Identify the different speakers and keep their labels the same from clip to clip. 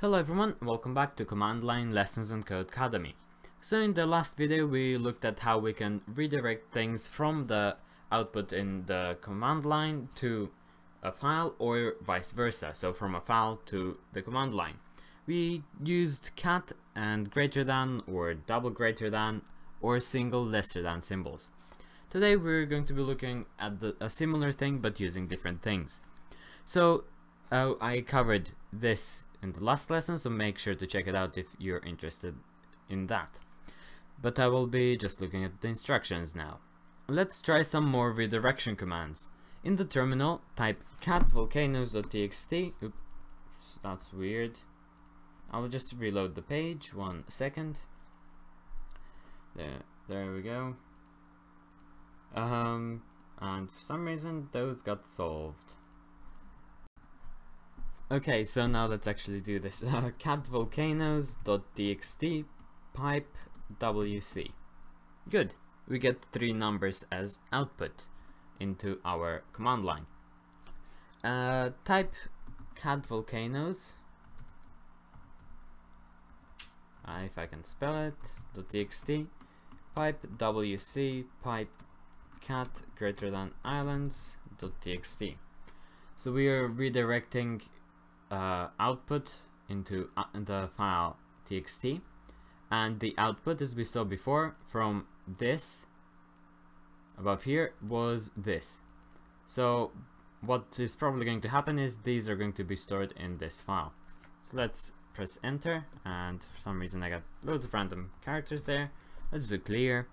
Speaker 1: Hello everyone, welcome back to Command Line Lessons in Codecademy. So in the last video we looked at how we can redirect things from the output in the command line to a file or vice versa, so from a file to the command line. We used cat and greater than or double greater than or single lesser than symbols. Today we're going to be looking at a similar thing but using different things. So I covered this in the last lesson, so make sure to check it out if you're interested in that. But I will be just looking at the instructions now. Let's try some more redirection commands. In the terminal, type cat volcanoes.txt. Oops, that's weird. I will just reload the page, 1 second. There we go. And for some reason those got solved. Okay, so now let's actually do this. Cat volcanoes.txt pipe wc. Good. We get 3 numbers as output into our command line. Type cat volcanoes. If I can spell it. .txt pipe wc pipe cat greater than islands.txt. So we are redirecting output into the file txt, and the output, as we saw before, from this above here was this. So what is probably going to happen is these are going to be stored in this file. So let's press enter, and for some reason I got loads of random characters there. Let's do clear.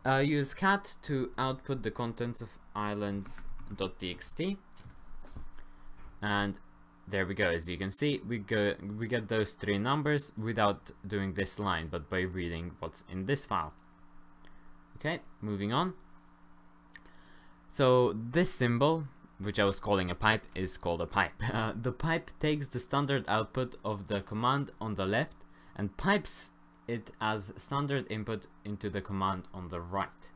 Speaker 1: Use cat to output the contents of islands.txt, and there we go. As you can see, we get those 3 numbers without doing this line, but by reading what's in this file. Okay, moving on. So this symbol, which I was calling a pipe, is called a pipe. The pipe takes the standard output of the command on the left and pipes it as standard input into the command on the right.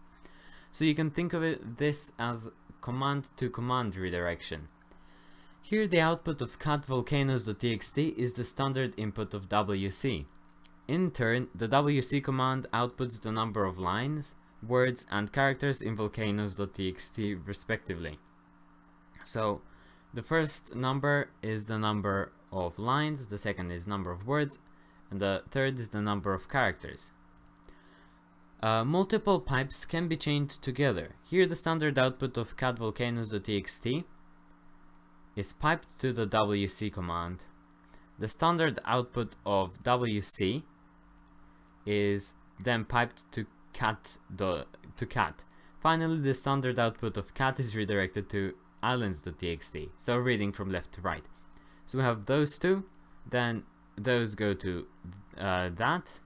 Speaker 1: So you can think of this as command to command redirection. Here the output of cat volcanoes.txt is the standard input of wc. In turn, the wc command outputs the number of lines, words and characters in volcanoes.txt respectively. So the first number is the number of lines, the second is number of words, and the third is the number of characters. Multiple pipes can be chained together. Here the standard output of cat volcanoes.txt is piped to the wc command. The standard output of wc is then piped to cat. Finally, the standard output of cat is redirected to islands.txt, so reading from left to right. So we have those 2, then those go to that,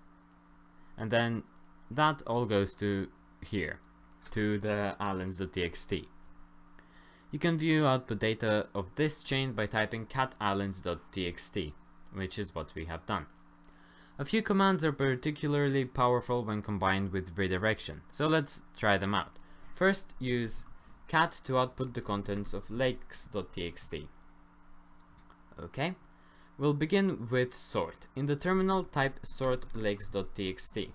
Speaker 1: and then that all goes to here, to the islands.txt. You can view output data of this chain by typing cat islands.txt, which is what we have done. A few commands are particularly powerful when combined with redirection, so let's try them out. First, use cat to output the contents of lakes.txt. Okay, we'll begin with sort. In the terminal, type sort lakes.txt.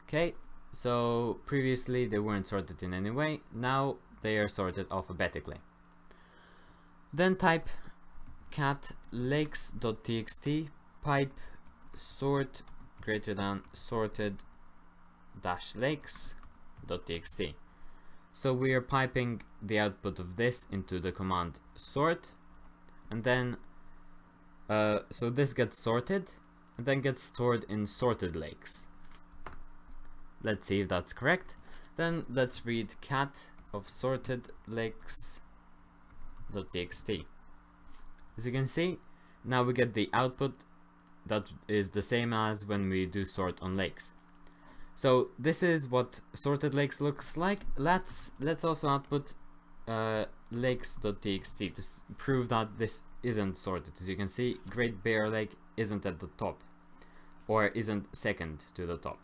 Speaker 1: Okay, so previously they weren't sorted in any way, now they are sorted alphabetically. Then type cat lakes.txt pipe sort greater than sorted dash lakes.txt. So we are piping the output of this into the command sort, and then so this gets sorted and then gets stored in sorted lakes. Let's see if that's correct. Then let's read cat of sorted lakes.txt. As you can see, now we get the output that is the same as when we do sort on lakes. So this is what sorted lakes looks like. Let's also output lakes.txt to prove that this isn't sorted. As you can see, Great Bear Lake isn't at the top, or isn't second to the top.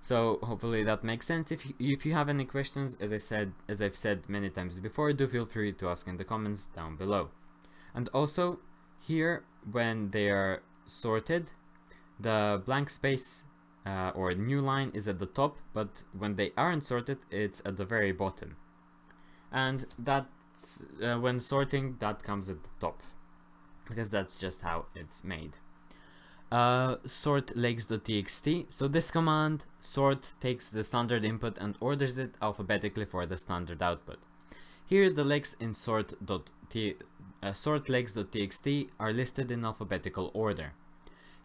Speaker 1: So hopefully that makes sense. If you have any questions, as I've said many times before, do feel free to ask in the comments down below. And also, Here, when they are sorted, the blank space or new line is at the top, but when they aren't sorted, it's at the very bottom. And that's when sorting, that comes at the top, because that's just how it's made. Sort legs.txt. So this command, sort, takes the standard input and orders it alphabetically for the standard output. Here the legs in sort legs.txt are listed in alphabetical order.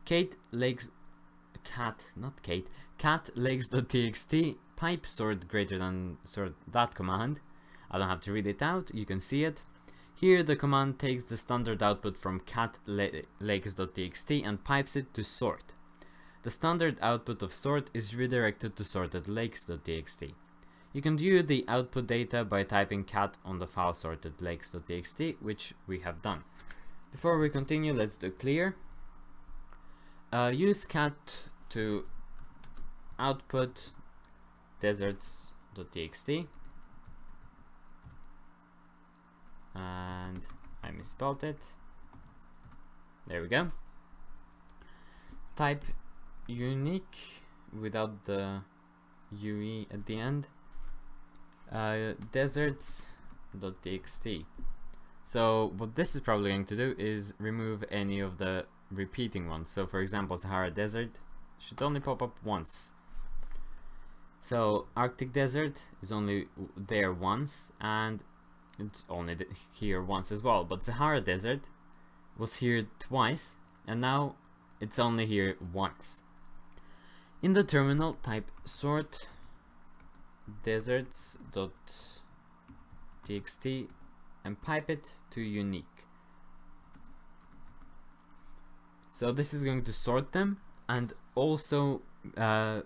Speaker 1: Cat legs.txt pipe sort greater than sort that command. I don't have to read it out, you can see it. Here the command takes the standard output from cat legs.txt and pipes it to sort. The standard output of sort is redirected to sorted legs.txt. You can view the output data by typing cat on the file sorted legs.txt, which we have done. Before we continue, let's do clear. Use cat to output deserts.txt. And I misspelled it. There we go. Type unique without the UE at the end. Deserts.txt. So what this is probably going to do is remove any of the repeating ones. So for example, Sahara Desert should only pop up once. So Arctic Desert is only there once, and it's only here once as well. But Sahara Desert was here twice, and now it's only here once. In the terminal, type sort deserts.txt and pipe it to unique. So this is going to sort them and also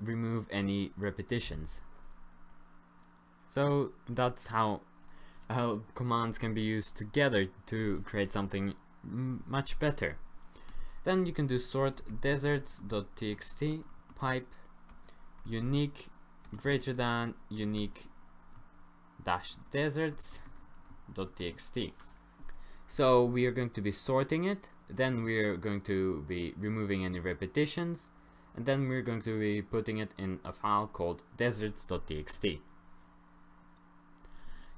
Speaker 1: remove any repetitions. So that's how commands can be used together to create something much better. Then you can do sort deserts.txt pipe unique greater than unique dash deserts.txt. So we are going to be sorting it, then we are going to be removing any repetitions, and then we're going to be putting it in a file called deserts.txt.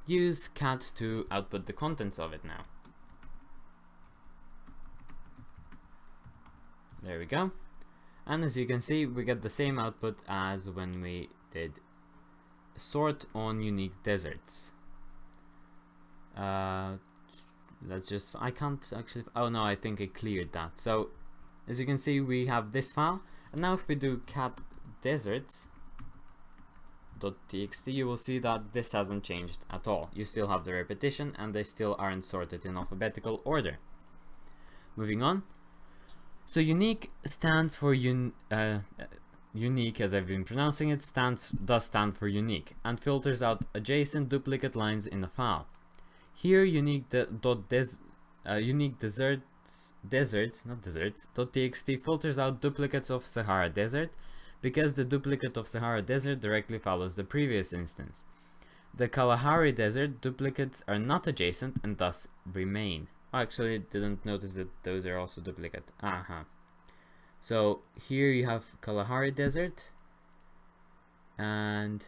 Speaker 1: Use cat to output the contents of it now. There we go. And as you can see, we get the same output as when we did sort on unique deserts. Let's just, I can't actually, oh no, I think I cleared that. So as you can see, we have this file, and now if we do cat deserts.txt, you will see that this hasn't changed at all. You still have the repetition and they still aren't sorted in alphabetical order. Moving on. So unique stands for unique, as I've been pronouncing it, does stand for unique and filters out adjacent duplicate lines in a file. Here deserts.txt filters out duplicates of Sahara Desert because the duplicate of Sahara Desert directly follows the previous instance. The Kalahari Desert duplicates are not adjacent and thus remain. I actually didn't notice that those are also duplicate. So here you have Kalahari Desert, and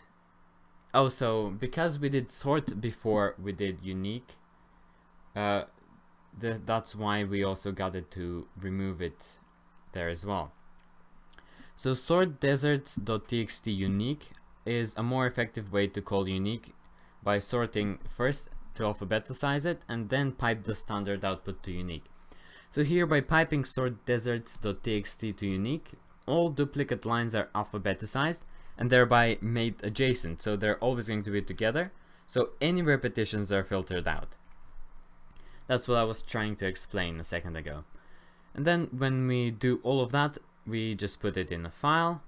Speaker 1: so because we did sort before we did unique, that's why we also got it to remove it there as well. So sort deserts.txt unique is a more effective way to call unique by sorting first to alphabetize it and then pipe the standard output to unique. So here, by piping sort deserts.txt to unique, all duplicate lines are alphabetized and thereby made adjacent, so they're always going to be together, so any repetitions are filtered out. That's what I was trying to explain a second ago. And then when we do all of that, we just put it in a file,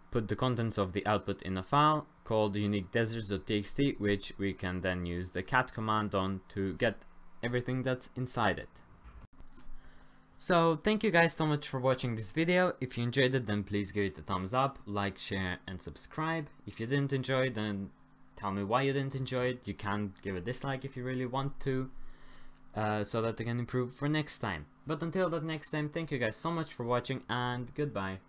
Speaker 1: put the contents of the output in a file called unique deserts.txt, which we can then use the cat command on to get everything that's inside it. So thank you guys so much for watching this video. If you enjoyed it, then please give it a thumbs up, like, share and subscribe. If you didn't enjoy it, then tell me why you didn't enjoy it. You can give a dislike if you really want to. so that they can improve for next time. But until that next time, thank you guys so much for watching, and goodbye.